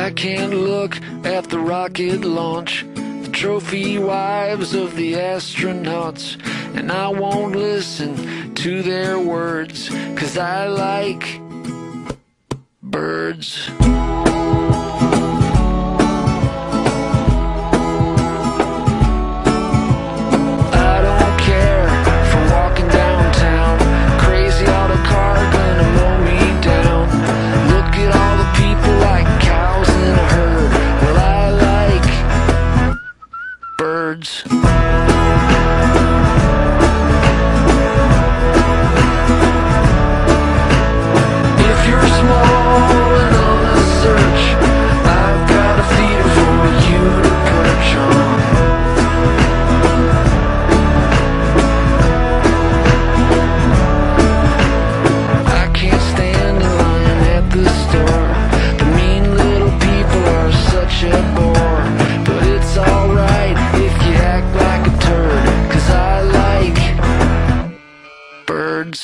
I can't look at the rocket launch, the trophy wives of the astronauts, and I won't listen to their words, 'cause I like birds. I don't care for walking downtown, crazy auto car gonna mow me down. Look at all the people like cows in a herd. Well, I like birds. If you're small and on the search, I've got a feeder for you to perch on. I can't stand in line at the store. The mean little people are such a bore. But it's alright if you act like a turd, 'cause I like birds.